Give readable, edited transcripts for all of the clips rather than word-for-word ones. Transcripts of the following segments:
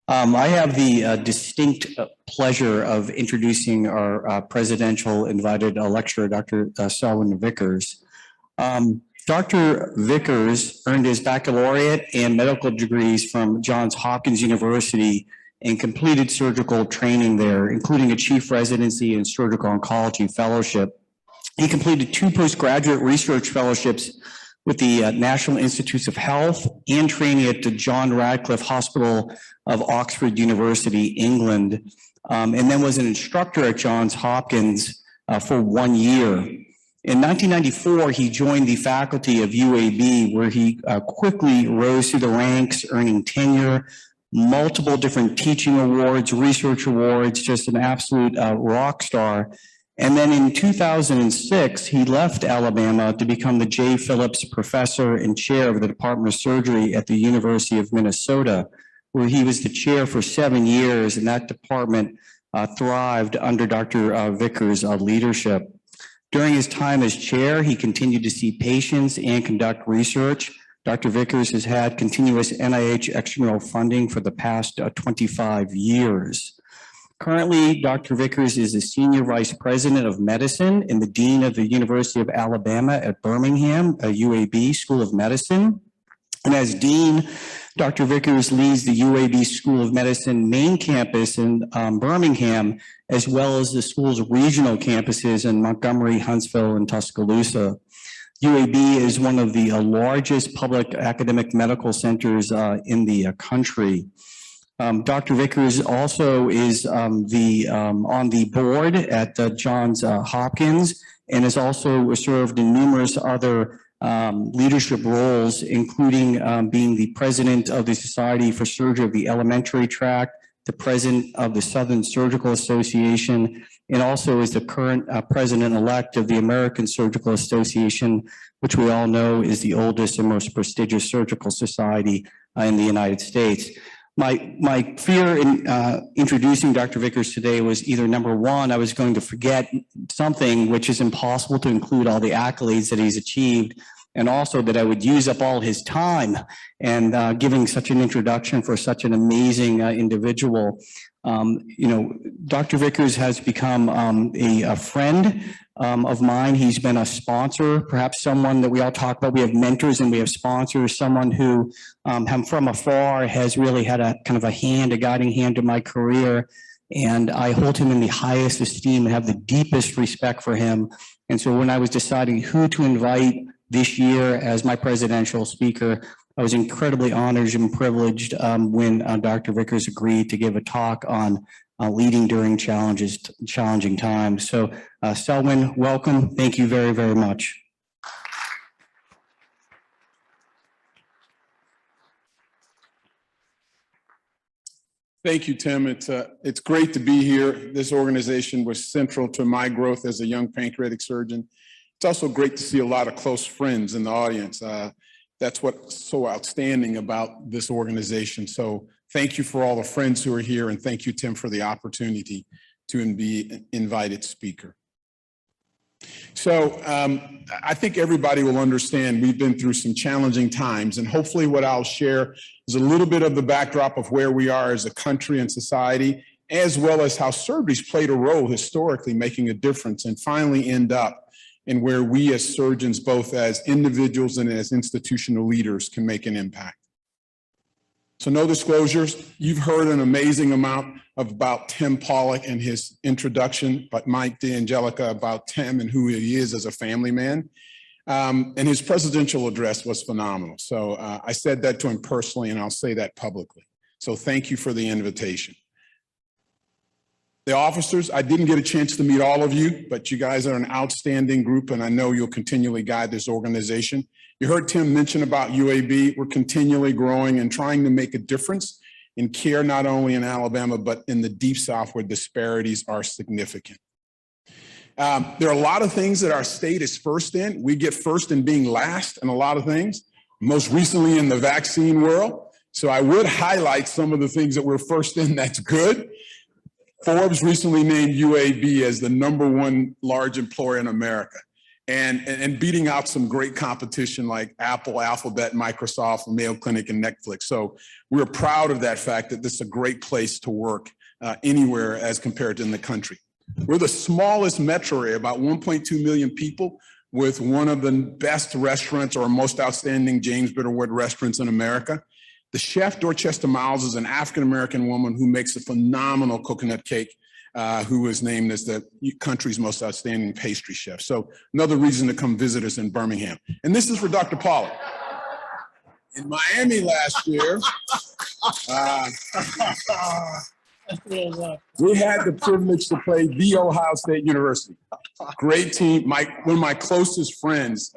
I have the distinct pleasure of introducing our presidential invited lecturer, Dr. Selwyn Vickers. Dr. Vickers earned his baccalaureate and medical degrees from Johns Hopkins University and completed surgical training there, including a chief residency and surgical oncology fellowship. He completed 2 postgraduate research fellowships with the National Institutes of Health and training at the John Radcliffe Hospital of Oxford University, England, and then was an instructor at Johns Hopkins for 1 year. In 1994, he joined the faculty of UAB, where he quickly rose through the ranks, earning tenure, multiple different teaching awards, research awards, just an absolute rock star. And then in 2006, he left Alabama to become the J. Phillips Professor and Chair of the Department of Surgery at the University of Minnesota, where he was the chair for 7 years, and that department thrived under Dr. Vickers' leadership. During his time as chair, he continued to see patients and conduct research. Dr. Vickers has had continuous NIH extramural funding for the past 25 years. Currently, Dr. Vickers is the Senior Vice President of Medicine and the Dean of the University of Alabama at Birmingham, a UAB School of Medicine. And as Dean, Dr. Vickers leads the UAB School of Medicine main campus in Birmingham, as well as the school's regional campuses in Montgomery, Huntsville, and Tuscaloosa. UAB is one of the largest public academic medical centers in the country. Dr. Vickers also is on the board at Johns Hopkins and has also served in numerous other leadership roles, including being the president of the Society for Surgery of the Elementary Tract, the president of the Southern Surgical Association, and also is the current president-elect of the American Surgical Association, which we all know is the oldest and most prestigious surgical society in the United States. My fear in introducing Dr. Vickers today was either number one, I was going to forget something, which is impossible to include all the accolades that he's achieved, and also that I would use up all his time and giving such an introduction for such an amazing individual. Dr. Vickers has become a friend of mine. He's been a sponsor, perhaps someone that we all talk about. We have mentors and we have sponsors, someone who from afar has really had a kind of a guiding hand to my career. And I hold him in the highest esteem and have the deepest respect for him. And so when I was deciding who to invite this year as my presidential speaker, I was incredibly honored and privileged when Dr. Vickers agreed to give a talk on leading during challenging times. So Selwyn, welcome. Thank you very, very much. Thank you, Tim. It's great to be here. This organization was central to my growth as a young pancreatic surgeon. It's also great to see a lot of close friends in the audience. That's what's so outstanding about this organization. So thank you for all the friends who are here, and thank you, Tim, for the opportunity to be an invited speaker. So I think everybody will understand we've been through some challenging times, and hopefully what I'll share is a little bit of the backdrop of where we are as a country and society, as well as how surgery's played a role historically making a difference and finally end up in where we as surgeons, both as individuals and as institutional leaders, can make an impact. So no disclosures. You've heard an amazing amount about Tim Pollock and his introduction, but Mike DeAngelica about Tim and who he is as a family man. And his presidential address was phenomenal. So I said that to him personally, and I'll say that publicly. So thank you for the invitation. The officers, I didn't get a chance to meet all of you, but you guys are an outstanding group, and I know you'll continually guide this organization. You heard Tim mention about UAB. We're continually growing and trying to make a difference in care, not only in Alabama, but in the Deep South where disparities are significant. There are a lot of things that our state is first in. We get first in being last in a lot of things, most recently in the vaccine world. So I would highlight some of the things that we're first in that's good. Forbes recently named UAB as the #1 large employer in America. and beating out some great competition like Apple, Alphabet, Microsoft, Mayo Clinic, and Netflix. So we're proud of that fact that this is a great place to work anywhere as compared to in the country. We're the smallest metro area, about 1.2 million people, with one of the best restaurants or most outstanding James Bitterwood restaurants in America. The chef, Dorchester Miles, is an African-American woman who makes a phenomenal coconut cake, who is named as the country's most outstanding pastry chef. So another reason to come visit us in Birmingham. And this is for Dr. Pollard. In Miami last year, we had the privilege to play The Ohio State University. Great team. One of my closest friends,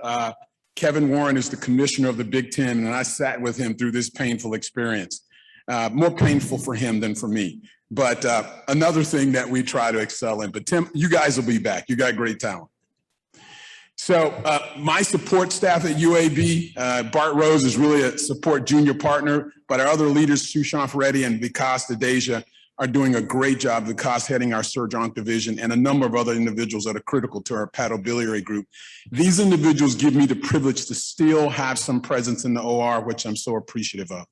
Kevin Warren, is the commissioner of the Big Ten, and I sat with him through this painful experience. More painful for him than for me. But another thing that we try to excel in. But Tim, you guys will be back. You got great talent. So my support staff at UAB, Bart Rose is really a support junior partner, but our other leaders, Sushant Reddy and Vikas Dedeja, are doing a great job. Vikas heading our Surg-Onc division, and a number of other individuals that are critical to our hepatobiliary group. These individuals give me the privilege to still have some presence in the OR, which I'm so appreciative of.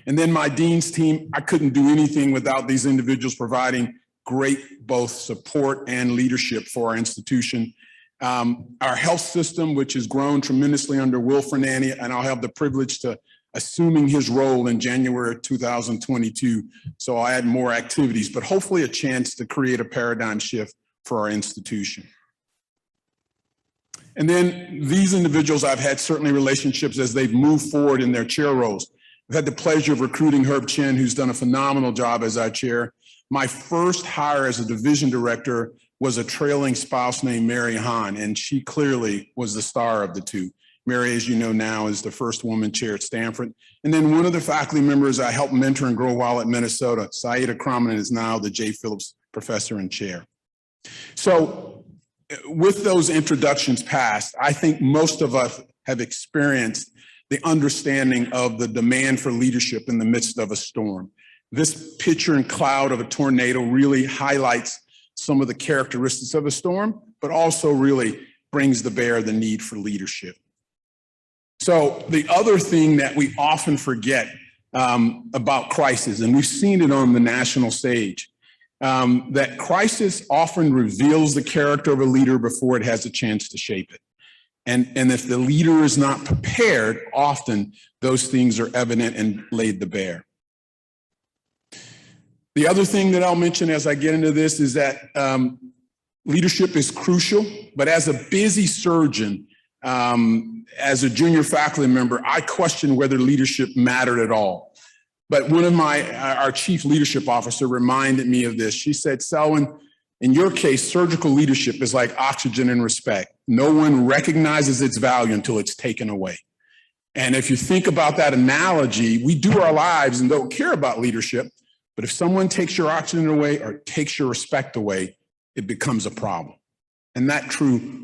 And then my dean's team, I couldn't do anything without these individuals providing great both support and leadership for our institution. Our health system, which has grown tremendously under Will Fernandy, and I'll have the privilege to assuming his role in January 2022. So I'll add more activities, but hopefully a chance to create a paradigm shift for our institution. And then these individuals, I've had certainly relationships as they've moved forward in their chair roles. I've had the pleasure of recruiting Herb Chen, who's done a phenomenal job as our chair. My first hire as a division director was a trailing spouse named Mary Hahn, and she clearly was the star of the two. Mary, as you know now, is the first woman chair at Stanford. And then one of the faculty members I helped mentor and grow while at Minnesota, Saida Croman, is now the J. Phillips Professor and Chair. So with those introductions passed, I think most of us have experienced the understanding of the demand for leadership in the midst of a storm. This picture and cloud of a tornado really highlights some of the characteristics of a storm, but also really brings to bear the need for leadership. So the other thing that we often forget about crisis, and we've seen it on the national stage, that crisis often reveals the character of a leader before it has a chance to shape it. And if the leader is not prepared, often those things are evident and laid to bear. The other thing that I'll mention as I get into this is that leadership is crucial, but as a busy surgeon, as a junior faculty member, I questioned whether leadership mattered at all. But one of our chief leadership officer reminded me of this. She said, Selwyn, in your case, surgical leadership is like oxygen and respect. No one recognizes its value until it's taken away. And if you think about that analogy, we do our lives and don't care about leadership, but if someone takes your oxygen away or takes your respect away, it becomes a problem. And that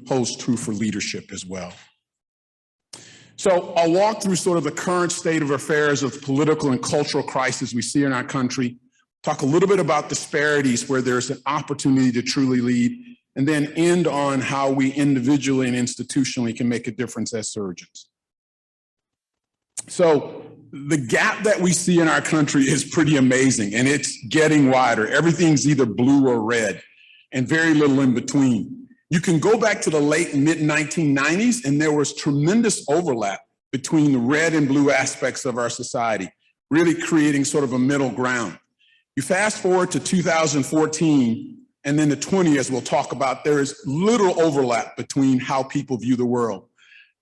holds true for leadership as well. So I'll walk through sort of the current state of affairs of political and cultural crisis we see in our country, talk a little bit about disparities where there's an opportunity to truly lead, and then end on how we individually and institutionally can make a difference as surgeons. So the gap that we see in our country is pretty amazing, and it's getting wider. Everything's either blue or red, and very little in between. You can go back to the late and mid-1990s, and there was tremendous overlap between the red and blue aspects of our society, really creating sort of a middle ground. You fast forward to 2014, and then the 20, as we'll talk about, there is little overlap between how people view the world.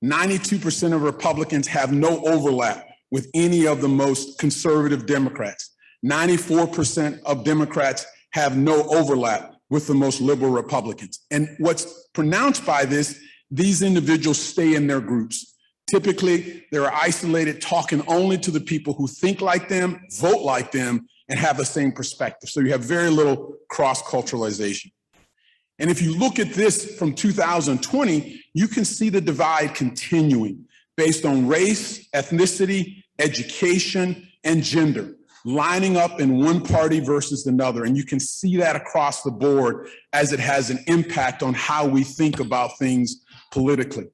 92% of Republicans have no overlap with any of the most conservative Democrats. 94% of Democrats have no overlap with the most liberal Republicans. And what's pronounced by this, these individuals stay in their groups. Typically, they're isolated, talking only to the people who think like them, vote like them, and have the same perspective. So you have very little cross-culturalization. And if you look at this from 2020, you can see the divide continuing based on race, ethnicity, education, and gender, lining up in one party versus another. And you can see that across the board as it has an impact on how we think about things politically.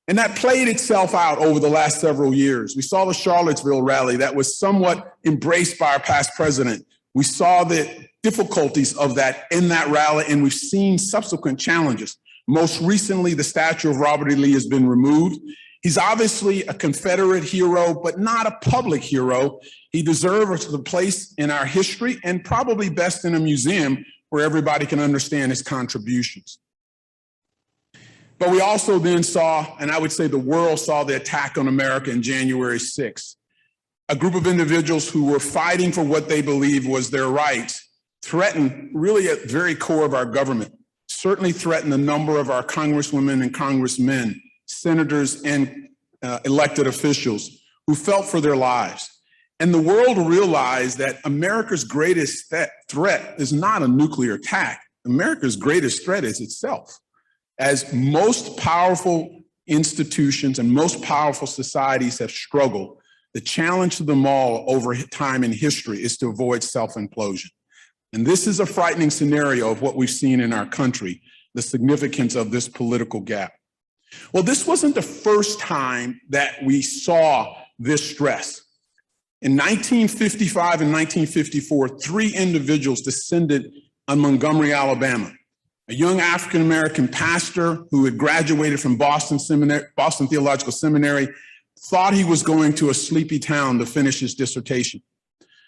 And that played itself out over the last several years. We saw the Charlottesville rally that was somewhat embraced by our past president. We saw the difficulties of that in that rally, and we've seen subsequent challenges. Most recently, the statue of Robert E. Lee has been removed. He's obviously a Confederate hero, but not a public hero. He deserves a place in our history and probably best in a museum where everybody can understand his contributions. But we also then saw, and I would say the world saw, the attack on America in January 6th. A group of individuals who were fighting for what they believed was their rights threatened really at the very core of our government, certainly threatened a number of our congresswomen and congressmen, senators and elected officials who felt for their lives. And the world realized that America's greatest threat is not a nuclear attack. America's greatest threat is itself. As most powerful institutions and most powerful societies have struggled, the challenge to them all over time in history is to avoid self-implosion. And this is a frightening scenario of what we've seen in our country, the significance of this political gap. Well, this wasn't the first time that we saw this stress. In 1955 and 1954, 3 individuals descended on Montgomery, Alabama. A young African-American pastor who had graduated from Boston Theological Seminary thought he was going to a sleepy town to finish his dissertation.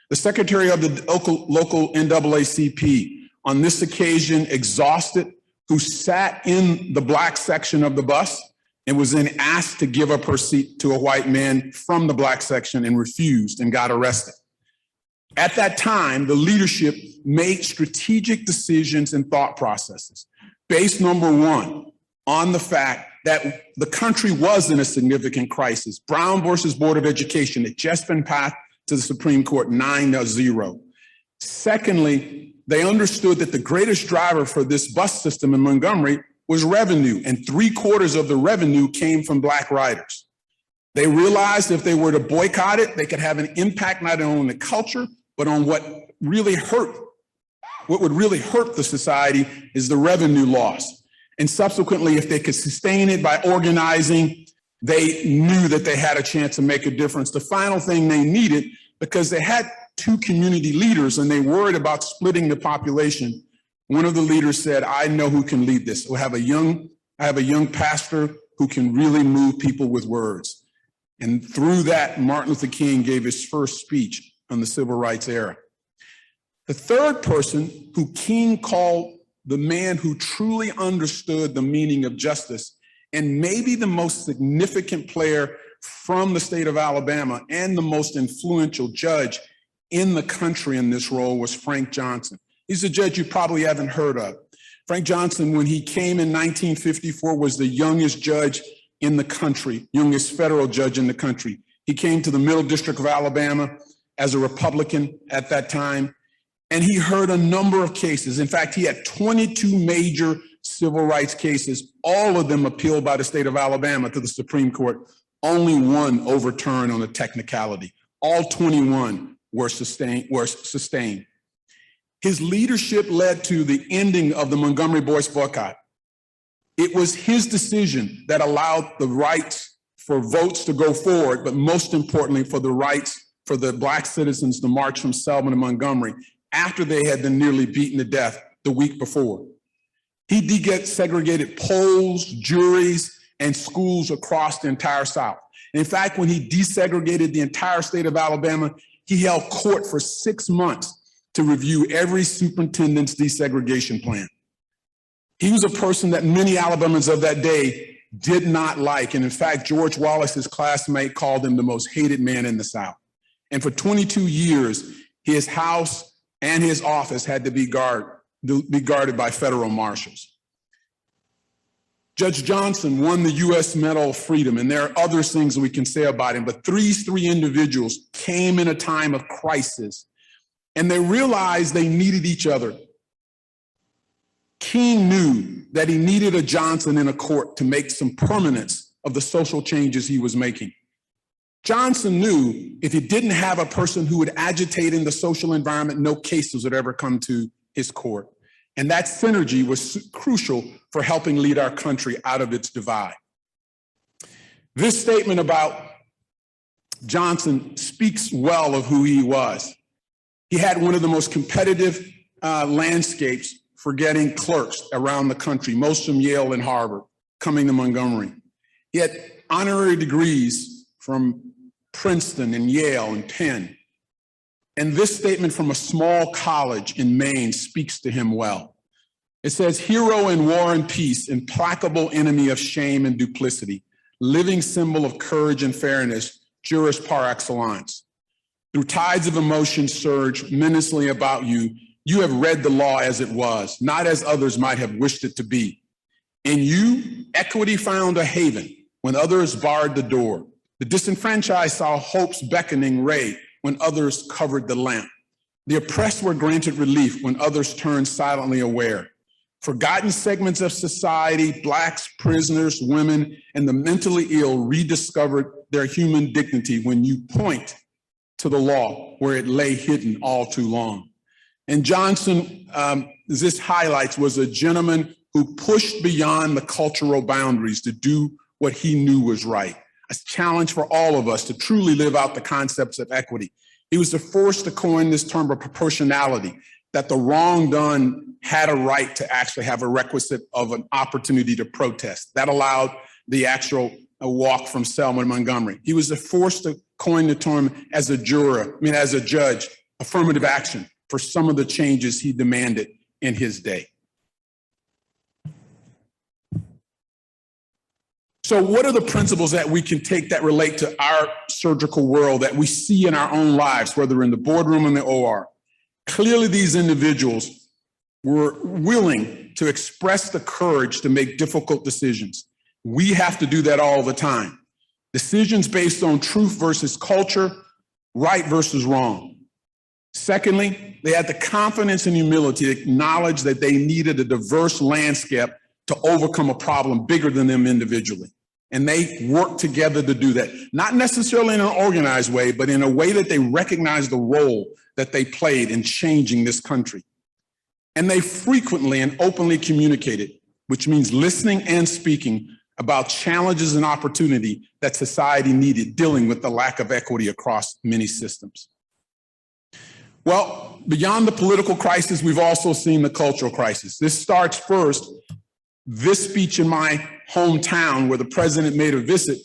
The secretary of the local NAACP, on this occasion exhausted, who sat in the black section of the bus and was then asked to give up her seat to a white man from the black section and refused and got arrested. At that time, the leadership made strategic decisions and thought processes based, number one, on the fact that the country was in a significant crisis. Brown versus Board of Education had just been passed to the Supreme Court 9-0. Secondly, they understood that the greatest driver for this bus system in Montgomery was revenue, and 3/4 of the revenue came from Black riders. They realized if they were to boycott it, they could have an impact not only on the culture, but on what would really hurt the society is the revenue loss. And subsequently, if they could sustain it by organizing, they knew that they had a chance to make a difference. The final thing they needed, because they had 2 community leaders and they worried about splitting the population, one of the leaders said, I know who can lead this. I have a young pastor who can really move people with words. And through that, Martin Luther King gave his first speech on the civil rights era. The third person who King called the man who truly understood the meaning of justice, and maybe the most significant player from the state of Alabama and the most influential judge in the country in this role, was Frank Johnson. He's a judge you probably haven't heard of. Frank Johnson, when he came in 1954, was the youngest judge in the country, youngest federal judge in the country. He came to the Middle District of Alabama as a Republican at that time, and he heard a number of cases. In fact, he had 22 major civil rights cases, all of them appealed by the state of Alabama to the Supreme Court, only one overturned on a technicality. All 21 were sustained. His leadership led to the ending of the Montgomery Boys boycott. It was his decision that allowed the rights for votes to go forward, but most importantly, for the rights for the Black citizens to march from Selwyn to Montgomery after they had been nearly beaten to death the week before. He desegregated polls, juries, and schools across the entire South. And in fact, when he desegregated the entire state of Alabama, he held court for 6 months to review every superintendent's desegregation plan. He was a person that many Alabamans of that day did not like. And in fact, George Wallace, his classmate, called him the most hated man in the South. And for 22 years, his house and his office had to be guarded by federal marshals. Judge Johnson won the U.S. Medal of Freedom, and there are other things we can say about him, but these 3 individuals came in a time of crisis, and they realized they needed each other. King knew that he needed a Johnson in a court to make some permanence of the social changes he was making. Johnson knew if he didn't have a person who would agitate in the social environment, no cases would ever come to his court. And that synergy was crucial for helping lead our country out of its divide. This statement about Johnson speaks well of who he was. He had one of the most competitive landscapes for getting clerks around the country, most from Yale and Harvard, coming to Montgomery. He had honorary degrees from Princeton and Yale and Penn. And this statement from a small college in Maine speaks to him well. It says, hero in war and peace, implacable enemy of shame and duplicity, living symbol of courage and fairness, jurist par excellence. Through tides of emotion surge menacingly about you, you have read the law as it was, not as others might have wished it to be. In you, equity found a haven when others barred the door. The disenfranchised saw hope's beckoning ray when others covered the lamp. The oppressed were granted relief when others turned silently aware. Forgotten segments of society, Blacks, prisoners, women, and the mentally ill rediscovered their human dignity when you point to the law where it lay hidden all too long. And Johnson, this highlights, was a gentleman who pushed beyond the cultural boundaries to do what he knew was right. A challenge for all of us to truly live out the concepts of equity. He was the first to coin this term of proportionality, that the wrong done had a right to actually have a requisite of an opportunity to protest. That allowed the actual walk from Selma to Montgomery. He was the first to coin the term as a judge, affirmative action for some of the changes he demanded in his day. So what are the principles that we can take that relate to our surgical world that we see in our own lives, whether in the boardroom or in the OR? Clearly, these individuals were willing to express the courage to make difficult decisions. We have to do that all the time. Decisions based on truth versus culture, right versus wrong. Secondly, they had the confidence and humility to acknowledge that they needed a diverse landscape to overcome a problem bigger than them individually. And they worked together to do that, not necessarily in an organized way, but in a way that they recognized the role that they played in changing this country. And they frequently and openly communicated, which means listening and speaking about challenges and opportunity that society needed, dealing with the lack of equity across many systems. Well, beyond the political crisis, we've also seen the cultural crisis. This starts first. This speech in my hometown where the president made a visit,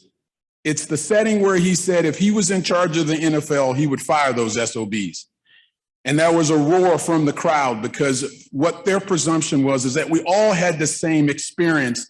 it's the setting where he said if he was in charge of the NFL, he would fire those SOBs. And there was a roar from the crowd because what their presumption was is that we all had the same experience.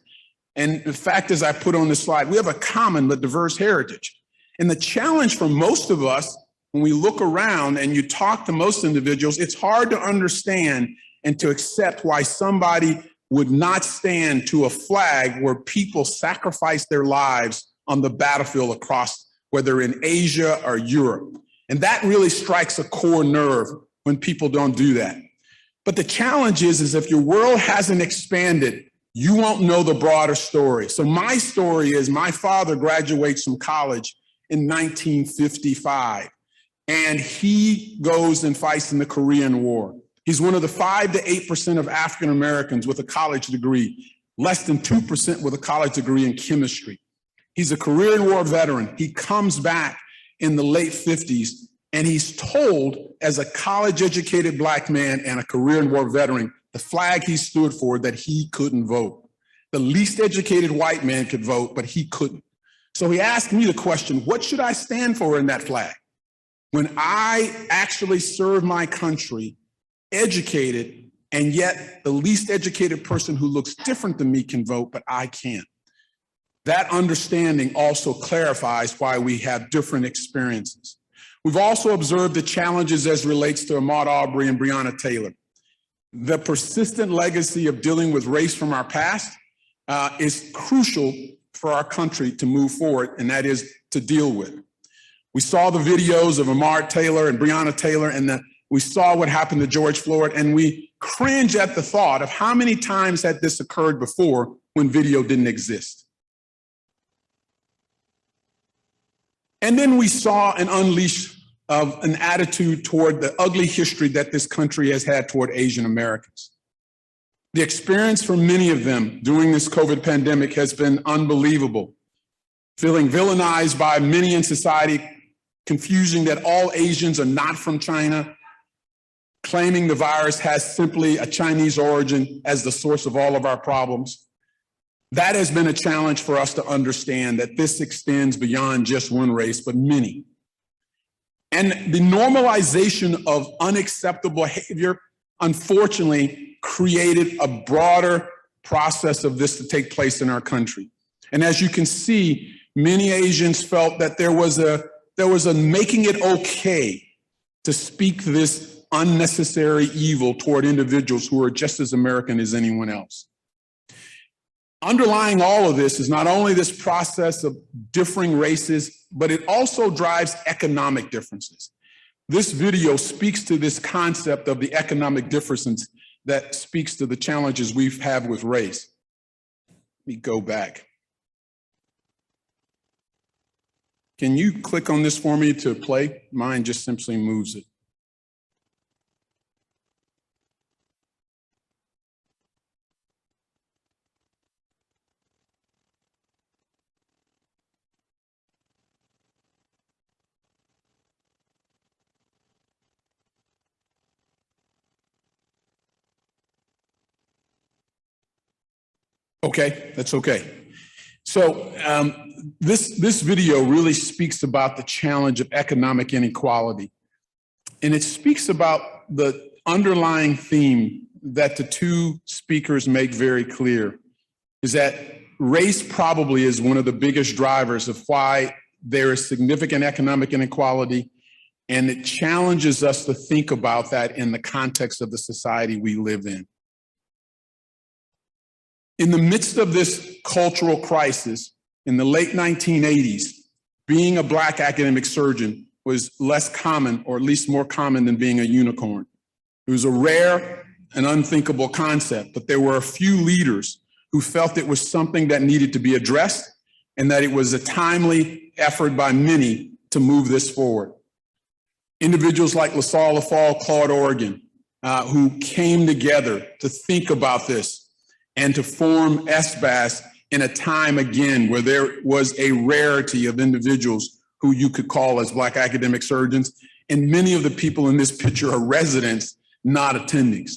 And the fact is, I put on the slide, we have a common but diverse heritage. And the challenge for most of us, when we look around and you talk to most individuals, it's hard to understand and to accept why somebody would not stand to a flag where people sacrifice their lives on the battlefield across, whether in Asia or Europe. And that really strikes a core nerve when people don't do that. But the challenge is if your world hasn't expanded, you won't know the broader story. So my story is my father graduates from college in 1955, and he goes and fights in the Korean War. He's one of the 5 to 8% of African Americans with a college degree, less than 2% with a college degree in chemistry. He's a Korean War veteran. He comes back in the late 50s, and he's told as a college-educated Black man and a Korean War veteran, the flag he stood for, that he couldn't vote. The least educated white man could vote, but he couldn't. So he asked me the question, what should I stand for in that flag? When I actually serve my country, educated, and yet the least educated person who looks different than me can vote, but I can't. That understanding also clarifies why we have different experiences. We've also observed the challenges as relates to Ahmaud Arbery and Breonna Taylor. The persistent legacy of dealing with race from our past is crucial for our country to move forward, and that is to deal with. We saw the videos of Ahmaud Taylor and Breonna Taylor, and we saw what happened to George Floyd, and we cringe at the thought of how many times had this occurred before when video didn't exist. And then we saw an unleash of an attitude toward the ugly history that this country has had toward Asian Americans. The experience for many of them during this COVID pandemic has been unbelievable. Feeling villainized by many in society, confusing that all Asians are not from China, claiming the virus has simply a Chinese origin as the source of all of our problems. That has been a challenge for us to understand that this extends beyond just one race, but many. And the normalization of unacceptable behavior, unfortunately, created a broader process of this to take place in our country. And as you can see, many Asians felt that there was a making it okay to speak this unnecessary evil toward individuals who are just as American as anyone else. Underlying all of this is not only this process of differing races, but it also drives economic differences. This video speaks to this concept of the economic differences that speaks to the challenges we've had with race. Let me go back. Can you click on this for me to play? Mine just simply moves it. Okay, that's okay. So this video really speaks about the challenge of economic inequality. And it speaks about the underlying theme that the two speakers make very clear, is that race probably is one of the biggest drivers of why there is significant economic inequality. And it challenges us to think about that in the context of the society we live in. In the midst of this cultural crisis, in the late 1980s, being a Black academic surgeon was less common, or at least more common than being a unicorn. It was a rare and unthinkable concept, but there were a few leaders who felt it was something that needed to be addressed and that it was a timely effort by many to move this forward. Individuals like LaSalle Lafall, Claude Oregon, who came together to think about this and to form SBAS in a time, again, where there was a rarity of individuals who you could call as Black academic surgeons. And many of the people in this picture are residents, not attendings.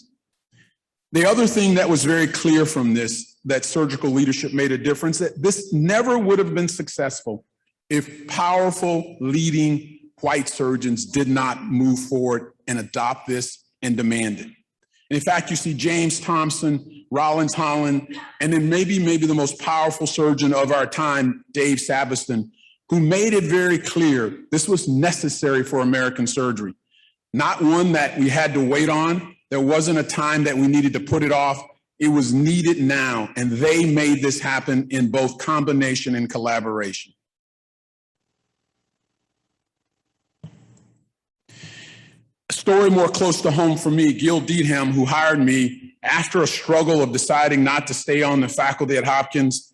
The other thing that was very clear from this, that surgical leadership made a difference, that this never would have been successful if powerful, leading white surgeons did not move forward and adopt this and demand it. And in fact, you see James Thompson, Rollins Holland, and then maybe the most powerful surgeon of our time, Dave Sabiston, who made it very clear this was necessary for American surgery. Not one that we had to wait on. There wasn't a time that we needed to put it off. It was needed now, and they made this happen in both combination and collaboration. A story more close to home for me, Gil Deedham, who hired me after a struggle of deciding not to stay on the faculty at Hopkins.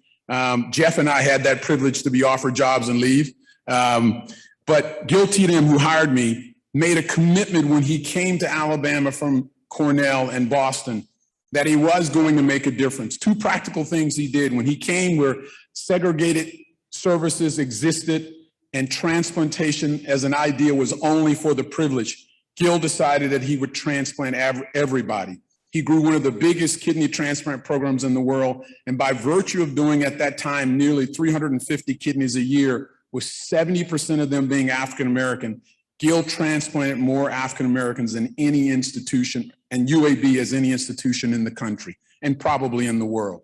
Jeff and I had that privilege to be offered jobs and leave. But Gil Deedham, who hired me, made a commitment when he came to Alabama from Cornell and Boston that he was going to make a difference. Two practical things he did. When he came, where segregated services existed and transplantation as an idea was only for the privileged, Gil decided that he would transplant everybody. He grew one of the biggest kidney transplant programs in the world, and by virtue of doing at that time nearly 350 kidneys a year, with 70% of them being African-American, Gil transplanted more African-Americans than any institution, and UAB as any institution in the country, and probably in the world.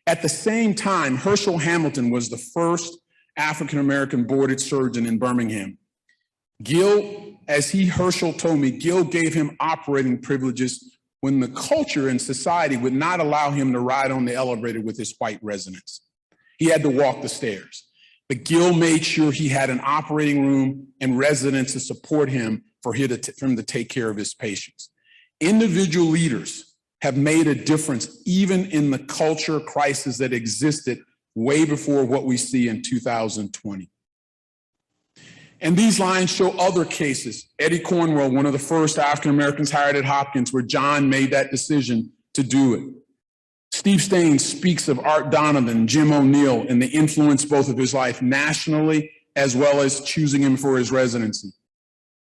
At the same time, Herschel Hamilton was the first African-American boarded surgeon in Birmingham. Gil, as Herschel told me, Gil gave him operating privileges when the culture and society would not allow him to ride on the elevator with his white residents. He had to walk the stairs. But Gil made sure he had an operating room and residents to support him for him to take care of his patients. Individual leaders have made a difference even in the culture crisis that existed way before what we see in 2020. And these lines show other cases. Eddie Cornwell, one of the first African Americans hired at Hopkins, where John made that decision to do it. Steve Staines speaks of Art Donovan, Jim O'Neill, and the influence both of his life nationally as well as choosing him for his residency.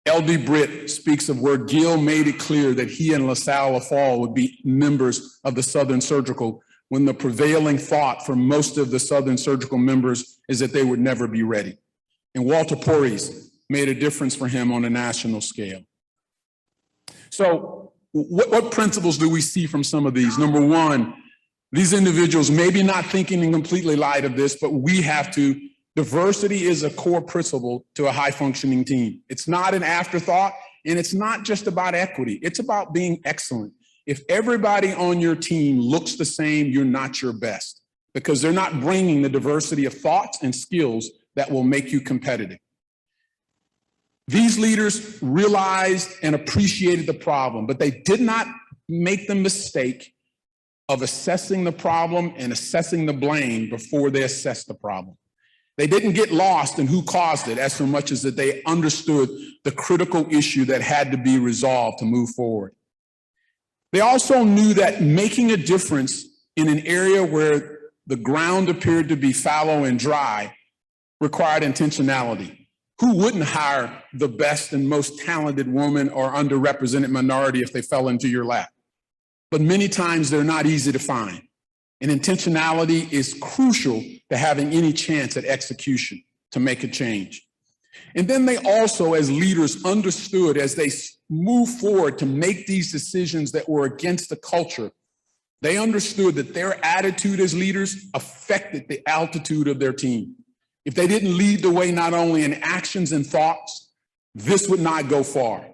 L.D. Britt speaks of where Gill made it clear that he and LaSalle Lafall would be members of the Southern Surgical, when the prevailing thought for most of the Southern Surgical members is that they would never be ready. And Walter Porres made a difference for him on a national scale. So what principles do we see from some of these? Number one, these individuals maybe not thinking in completely light of this, but we have to. Diversity is a core principle to a high-functioning team. It's not an afterthought, and it's not just about equity. It's about being excellent. If everybody on your team looks the same, you're not your best, because they're not bringing the diversity of thoughts and skills that will make you competitive. These leaders realized and appreciated the problem, but they did not make the mistake of assessing the problem and assessing the blame before they assessed the problem. They didn't get lost in who caused it as so much as that they understood the critical issue that had to be resolved to move forward. They also knew that making a difference in an area where the ground appeared to be fallow and dry required intentionality. Who wouldn't hire the best and most talented woman or underrepresented minority if they fell into your lap? But many times they're not easy to find. And intentionality is crucial to having any chance at execution to make a change. And then they also, as leaders, understood as they moved forward to make these decisions that were against the culture, they understood that their attitude as leaders affected the altitude of their team. If they didn't lead the way not only in actions and thoughts, this would not go far.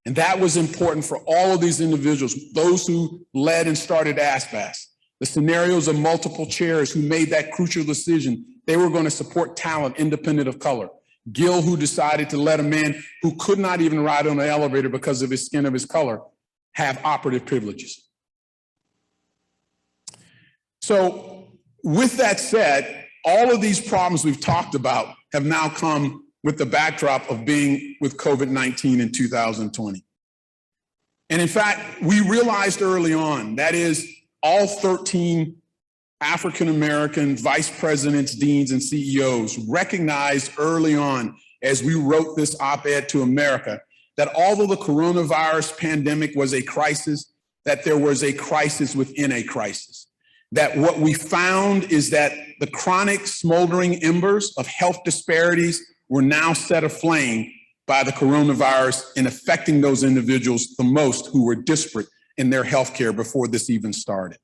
And that was important for all of these individuals, those who led and started ASPAS. The scenarios of multiple chairs who made that crucial decision, they were going to support talent independent of color. Gill, who decided to let a man who could not even ride on an elevator because of his skin of his color have operative privileges. So with that said, all of these problems we've talked about have now come with the backdrop of being with COVID-19 in 2020. And in fact, we realized early on, that is, all 13 African-American vice presidents, deans, and CEOs recognized early on, as we wrote this op-ed to America, that although the coronavirus pandemic was a crisis, that there was a crisis within a crisis. That what we found is that the chronic smoldering embers of health disparities were now set aflame by the coronavirus and affecting those individuals the most who were disparate in their healthcare before this even started.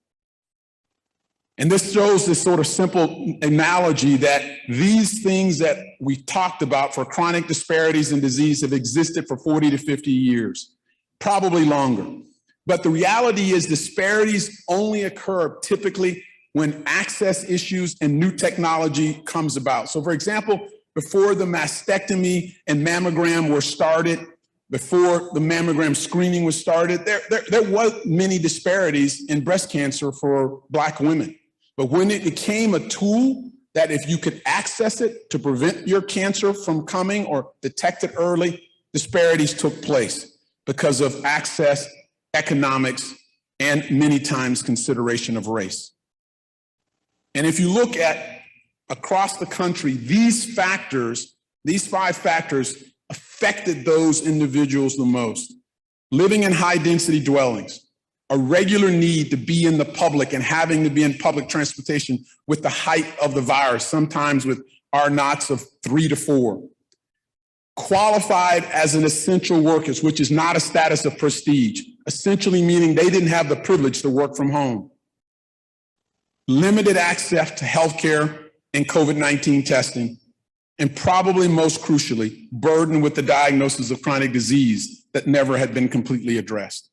And this shows this sort of simple analogy that these things that we talked about for chronic disparities in disease have existed for 40 to 50 years, probably longer. But the reality is disparities only occur typically when access issues and new technology comes about. So for example, before the mastectomy and mammogram were started, before the mammogram screening was started, there was many disparities in breast cancer for Black women. But when it became a tool that if you could access it to prevent your cancer from coming or detect it early, disparities took place because of access, economics, and many times consideration of race. And if you look at across the country, these factors, these 5 factors affected those individuals the most. Living in high density dwellings, a regular need to be in the public and having to be in public transportation with the height of the virus, sometimes with R naughts of 3 to 4. Qualified as an essential workers, which is not a status of prestige, essentially meaning they didn't have the privilege to work from home. Limited access to healthcare and COVID-19 testing, and probably most crucially, burdened with the diagnosis of chronic disease that never had been completely addressed.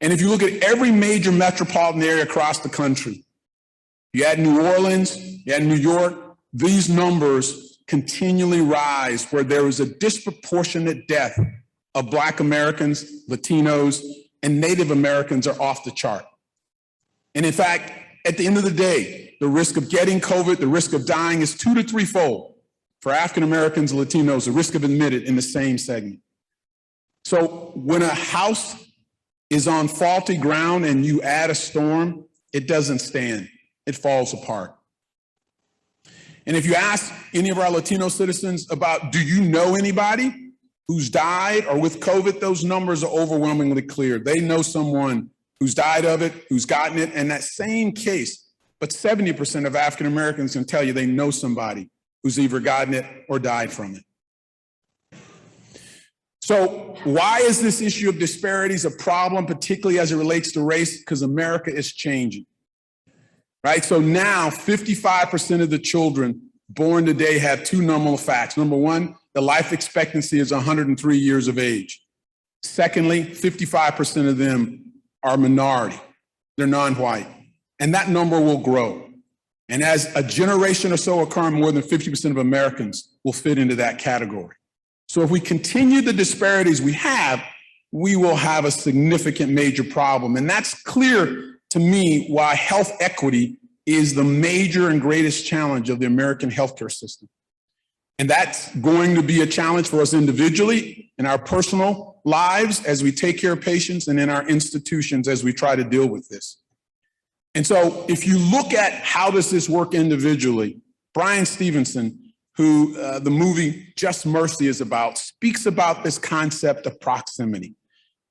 And if you look at every major metropolitan area across the country, you add New Orleans, you add New York, these numbers continually rise where there is a disproportionate death of Black Americans, Latinos, and Native Americans are off the chart. And in fact, at the end of the day, the risk of getting COVID, the risk of dying is 2 to 3-fold for African Americans, Latinos, the risk of admitted in the same segment. So when a House is on faulty ground and you add a storm, it doesn't stand. It falls apart. And if you ask any of our Latino citizens about, do you know anybody who's died or with COVID, those numbers are overwhelmingly clear. They know someone who's died of it, who's gotten it, and that same case, but 70% of African Americans can tell you they know somebody who's either gotten it or died from it. So why is this issue of disparities a problem, particularly as it relates to race? Because America is changing, right? So now 55% of the children born today have two normal facts. Number one, the life expectancy is 103 years of age. Secondly, 55% of them are minority. They're non-white. And that number will grow. And as a generation or so occur, more than 50% of Americans will fit into that category. So if we continue the disparities we will have a significant major problem. And that's clear to me why health equity is the major and greatest challenge of the American healthcare system. And that's going to be a challenge for us individually in our personal lives as we take care of patients and in our institutions as we try to deal with this. And so if you look at how does this work individually, Brian Stevenson, who the movie Just Mercy is about, speaks about this concept of proximity.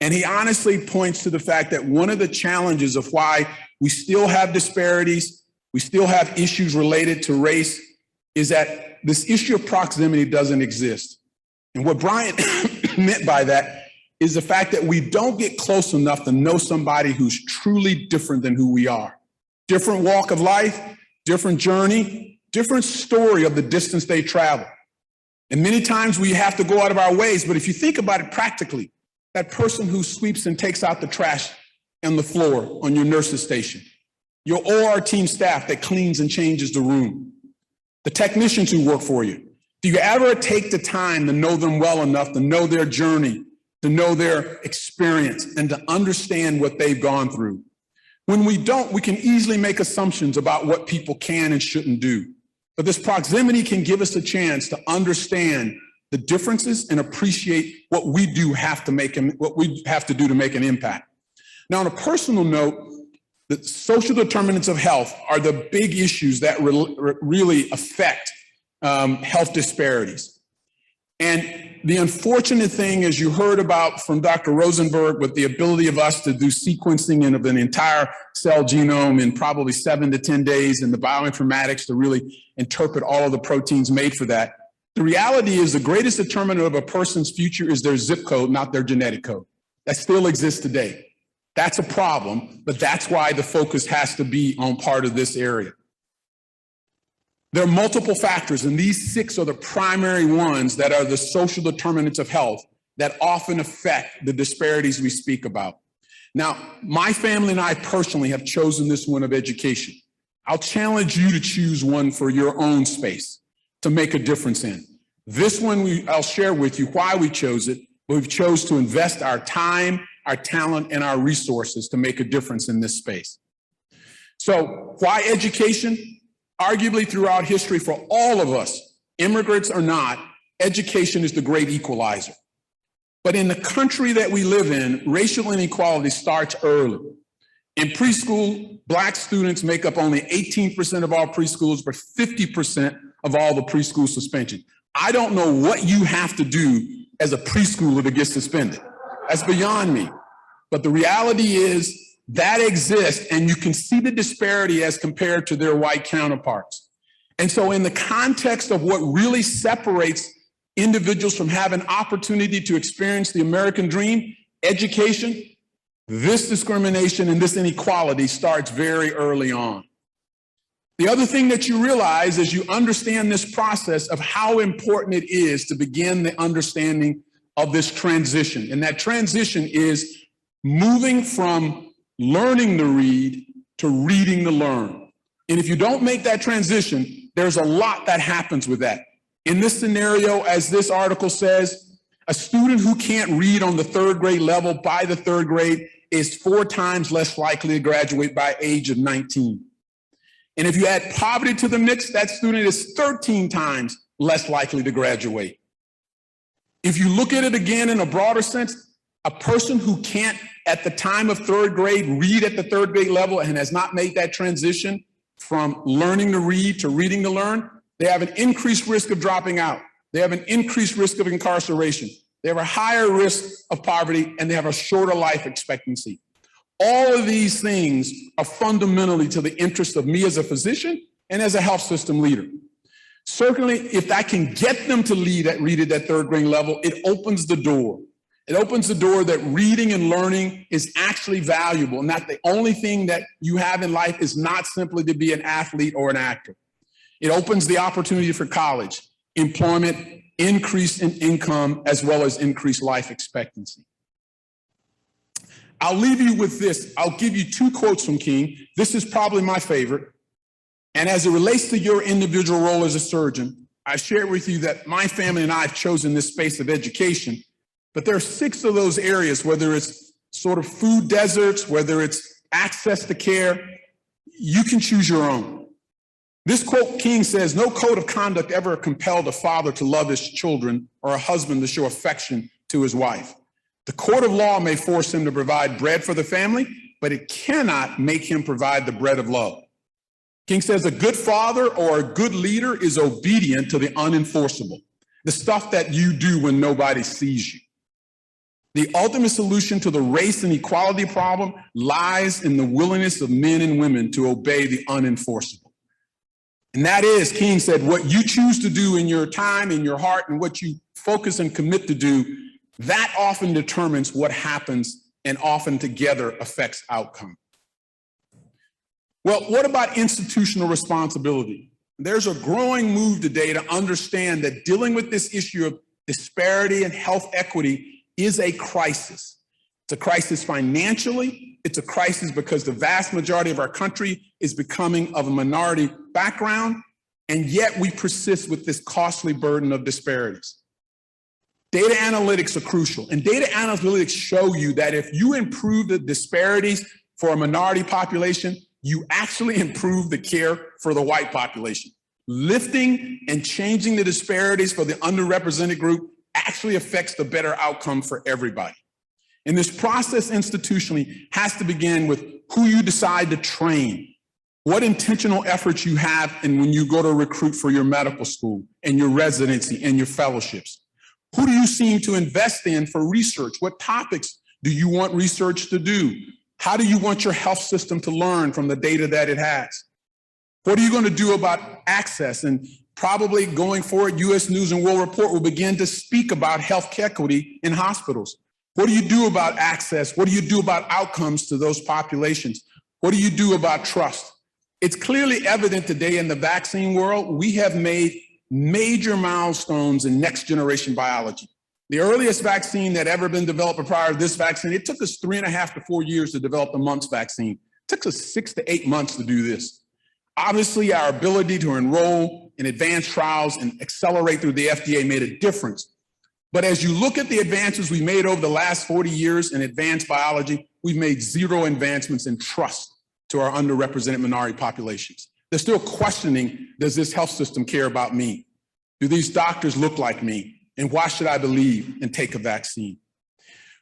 And he honestly points to the fact that one of the challenges of why we still have disparities, we still have issues related to race, is that this issue of proximity doesn't exist. And what Brian meant by that is the fact that we don't get close enough to know somebody who's truly different than who we are. Different walk of life, different journey, different story of the distance they travel. And many times we have to go out of our ways, but if you think about it practically, that person who sweeps and takes out the trash on the floor on your nurse's station, your OR team staff that cleans and changes the room, the technicians who work for you, do you ever take the time to know them well enough to know their journey, to know their experience, and to understand what they've gone through? When we don't, we can easily make assumptions about what people can and shouldn't do. But this proximity can give us a chance to understand the differences and appreciate what we do have to make and what we have to do to make an impact. Now, on a personal note, the social determinants of health are the big issues that really affect health disparities. And the unfortunate thing, as you heard about from Dr. Rosenberg, with the ability of us to do sequencing of an entire cell genome in probably 7 to 10 days, and the bioinformatics to really interpret all of the proteins made for that, the reality is the greatest determinant of a person's future is their zip code, not their genetic code. That still exists today. That's a problem, but that's why the focus has to be on part of this area. There are multiple factors, and these 6 are the primary ones that are the social determinants of health that often affect the disparities we speak about. Now, my family and I personally have chosen this one of education. I'll challenge you to choose one for your own space to make a difference in. This one, I'll share with you why we chose it. We've chose to invest our time, our talent, and our resources to make a difference in this space. So why education? Arguably throughout history for all of us, immigrants or not, education is the great equalizer. But in the country that we live in, racial inequality starts early. In preschool, Black students make up only 18% of all preschoolers, but 50% of all the preschool suspension. I don't know what you have to do as a preschooler to get suspended. That's beyond me. But the reality is that exists, and you can see the disparity as compared to their white counterparts. And so in the context of what really separates individuals from having opportunity to experience the American dream, education, this discrimination and this inequality starts very early on. The other thing that you realize is you understand this process of how important it is to begin the understanding of this transition. And that transition is moving from learning to read to reading to learn. And if you don't make that transition, there's a lot that happens with that. In this scenario, as this article says, a student who can't read on the 3rd grade level by the 3rd grade is 4 times less likely to graduate by age of 19. And if you add poverty to the mix, that student is 13 times less likely to graduate. If you look at it again in a broader sense, A person who can't, at the time of third grade, read at the third grade level and has not made that transition from learning to read to reading to learn, they have an increased risk of dropping out. They have an increased risk of incarceration. They have a higher risk of poverty, and they have a shorter life expectancy. All of these things are fundamentally to the interest of me as a physician and as a health system leader. Certainly, if I can get them to read at that third grade level, it opens the door. It opens the door that reading and learning is actually valuable, and that the only thing that you have in life is not simply to be an athlete or an actor. It opens the opportunity for college, employment, increase in income, as well as increased life expectancy. I'll leave you with this. I'll give you two quotes from King. This is probably my favorite. And as it relates to your individual role as a surgeon, I share with you that my family and I have chosen this space of education, but there are 6 of those areas, whether it's sort of food deserts, whether it's access to care, you can choose your own. This quote, King says, "No code of conduct ever compelled a father to love his children or a husband to show affection to his wife. The court of law may force him to provide bread for the family, but it cannot make him provide the bread of love." King says a good father or a good leader is obedient to the unenforceable, the stuff that you do when nobody sees you. The ultimate solution to the race and equality problem lies in the willingness of men and women to obey the unenforceable. And that is, King said, what you choose to do in your time, in your heart, and what you focus and commit to do, that often determines what happens and often together affects outcome. Well, what about institutional responsibility? There's a growing move today to understand that dealing with this issue of disparity and health equity is a crisis. It's a crisis financially. It's a crisis because the vast majority of our country is becoming of a minority background, and yet we persist with this costly burden of disparities. Data analytics are crucial, and data analytics show you that if you improve the disparities for a minority population, you actually improve the care for the white population. Lifting and changing the disparities for the underrepresented group actually affects the better outcome for everybody. And this process institutionally has to begin with who you decide to train, what intentional efforts you have, and when you go to recruit for your medical school and your residency and your fellowships. Who do you seem to invest in for research? What topics do you want research to do? How do you want your health system to learn from the data that it has? What are you going to do about access? And probably going forward, U.S. News and World Report will begin to speak about health equity in hospitals. What do you do about access? What do you do about outcomes to those populations? What do you do about trust? It's clearly evident today in the vaccine world, we have made major milestones in next generation biology. The earliest vaccine that ever been developed prior to this vaccine, it took us 3.5 to 4 years to develop the mumps vaccine. It took us 6 to 8 months to do this. Obviously, our ability to enroll in advanced trials and accelerate through the FDA made a difference. But as you look at the advances we made over the last 40 years in advanced biology, we've made zero advancements in trust to our underrepresented minority populations. They're still questioning, does this health system care about me? Do these doctors look like me? And why should I believe and take a vaccine?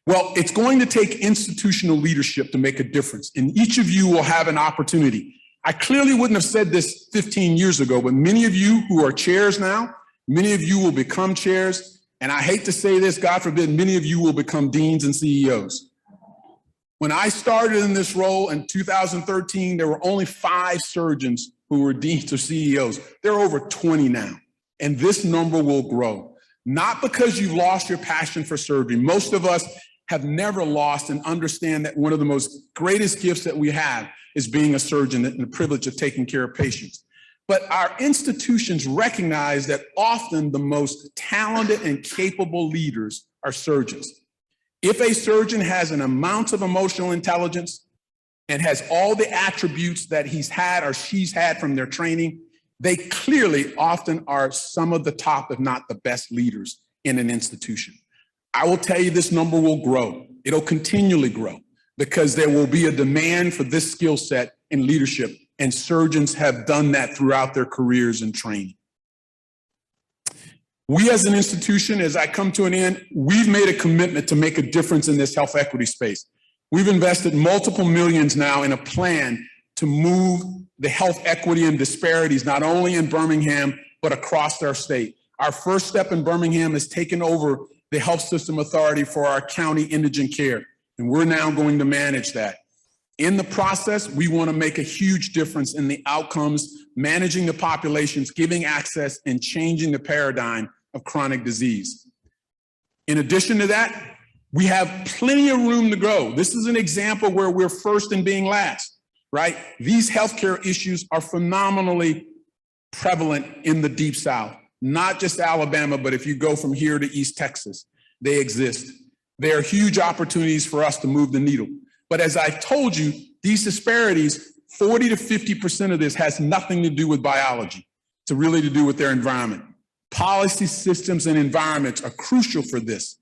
Well, it's going to take institutional leadership to make a difference, and each of you will have an opportunity. I clearly wouldn't have said this 15 years ago, but many of you who are chairs now, many of you will become chairs, and I hate to say this, God forbid, many of you will become deans and CEOs. When I started in this role in 2013, there were only 5 surgeons who were deans or CEOs. There are over 20 now, and this number will grow. Not because you've lost your passion for surgery. Most of us have never lost and understand that one of the most greatest gifts that we have is being a surgeon and the privilege of taking care of patients. But our institutions recognize that often the most talented and capable leaders are surgeons. If a surgeon has an amount of emotional intelligence and has all the attributes that he's had or she's had from their training, they clearly often are some of the top, if not the best leaders in an institution. I will tell you this number will grow. It'll continually grow because there will be a demand for this skill set in leadership, and surgeons have done that throughout their careers and training. We as an institution, as I come to an end, we've made a commitment to make a difference in this health equity space. We've invested multiple millions now in a plan to move the health equity and disparities, not only in Birmingham, but across our state. Our first step in Birmingham is taking over the health system authority for our county indigent care, and we're now going to manage that. In the process, we want to make a huge difference in the outcomes, managing the populations, giving access, and changing the paradigm of chronic disease. In addition to that, we have plenty of room to grow. This is an example where we're first in being last, right? These healthcare issues are phenomenally prevalent in the Deep South, not just Alabama, but if you go from here to East Texas, they exist. There are huge opportunities for us to move the needle. But as I told you, these disparities, 40 to 50% of this has nothing to do with biology. It's really to do with their environment. Policy systems and environments are crucial for this.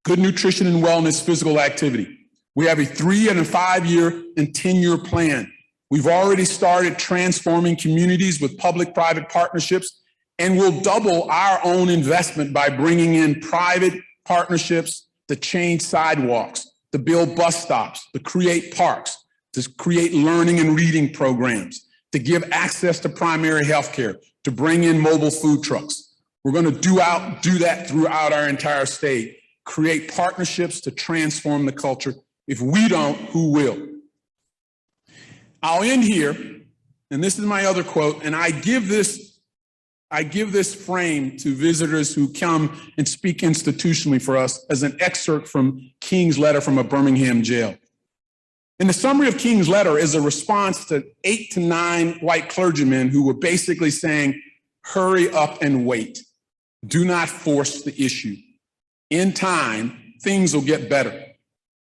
Good nutrition and wellness, physical activity. We have a 3 and a 5 year and 10-year plan. We've already started transforming communities with public-private partnerships, and we'll double our own investment by bringing in private partnerships to change sidewalks, to build bus stops, to create parks, to create learning and reading programs, to give access to primary health care, to bring in mobile food trucks. We're going to do that throughout our entire state, create partnerships to transform the culture. If we don't, who will? I'll end here, and this is my other quote, and I give this frame to visitors who come and speak institutionally for us as an excerpt from King's letter from a Birmingham jail. And the summary of King's letter is a response to 8 to 9 white clergymen who were basically saying, hurry up and wait. Do not force the issue. In time, things will get better.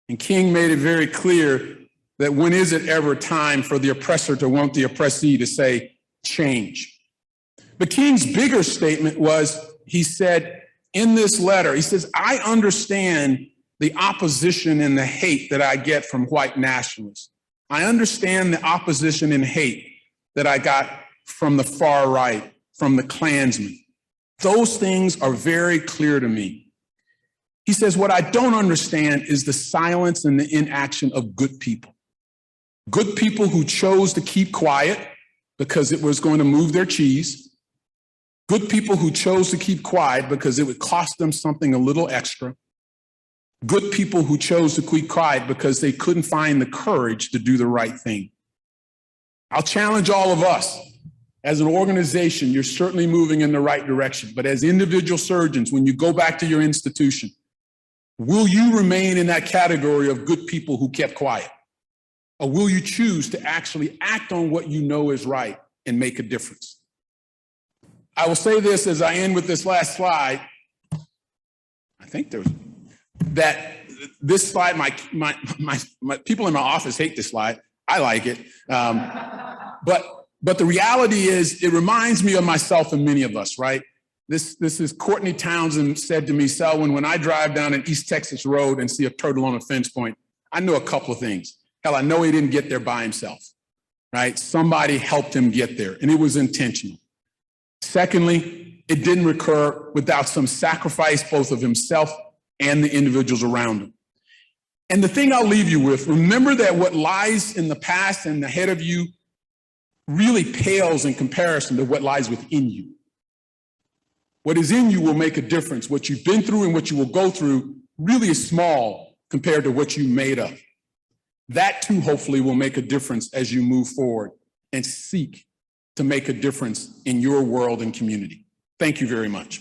And King made it very clear that when is it ever time for the oppressor to want the oppressee to say, change? But King's bigger statement was, he said in this letter, he says, I understand the opposition and the hate that I get from white nationalists. I understand the opposition and hate that I got from the far right, from the Klansmen. Those things are very clear to me. He says, what I don't understand is the silence and the inaction of good people. Good people who chose to keep quiet because it was going to move their cheese. Good people who chose to keep quiet because it would cost them something a little extra. Good people who chose to keep quiet because they couldn't find the courage to do the right thing. I'll challenge all of us. As an organization, you're certainly moving in the right direction. But as individual surgeons, when you go back to your institution, will you remain in that category of good people who kept quiet? Or will you choose to actually act on what you know is right and make a difference? I will say this as I end with this last slide. I think that this slide, my people in my office hate this slide. I like it. But the reality is, it reminds me of myself and many of us, right? This is Courtney Townsend said to me, Selwyn, when I drive down an East Texas road and see a turtle on a fence point, I know a couple of things. Hell, I know he didn't get there by himself, right? Somebody helped him get there, and it was intentional. Secondly, it didn't occur without some sacrifice, both of himself and the individuals around him. And the thing I'll leave you with, remember that what lies in the past and ahead of you really pales in comparison to what lies within you. What is in you will make a difference. What you've been through and what you will go through really is small compared to what you made of. That too, hopefully, will make a difference as you move forward and seek to make a difference in your world and community. Thank you very much.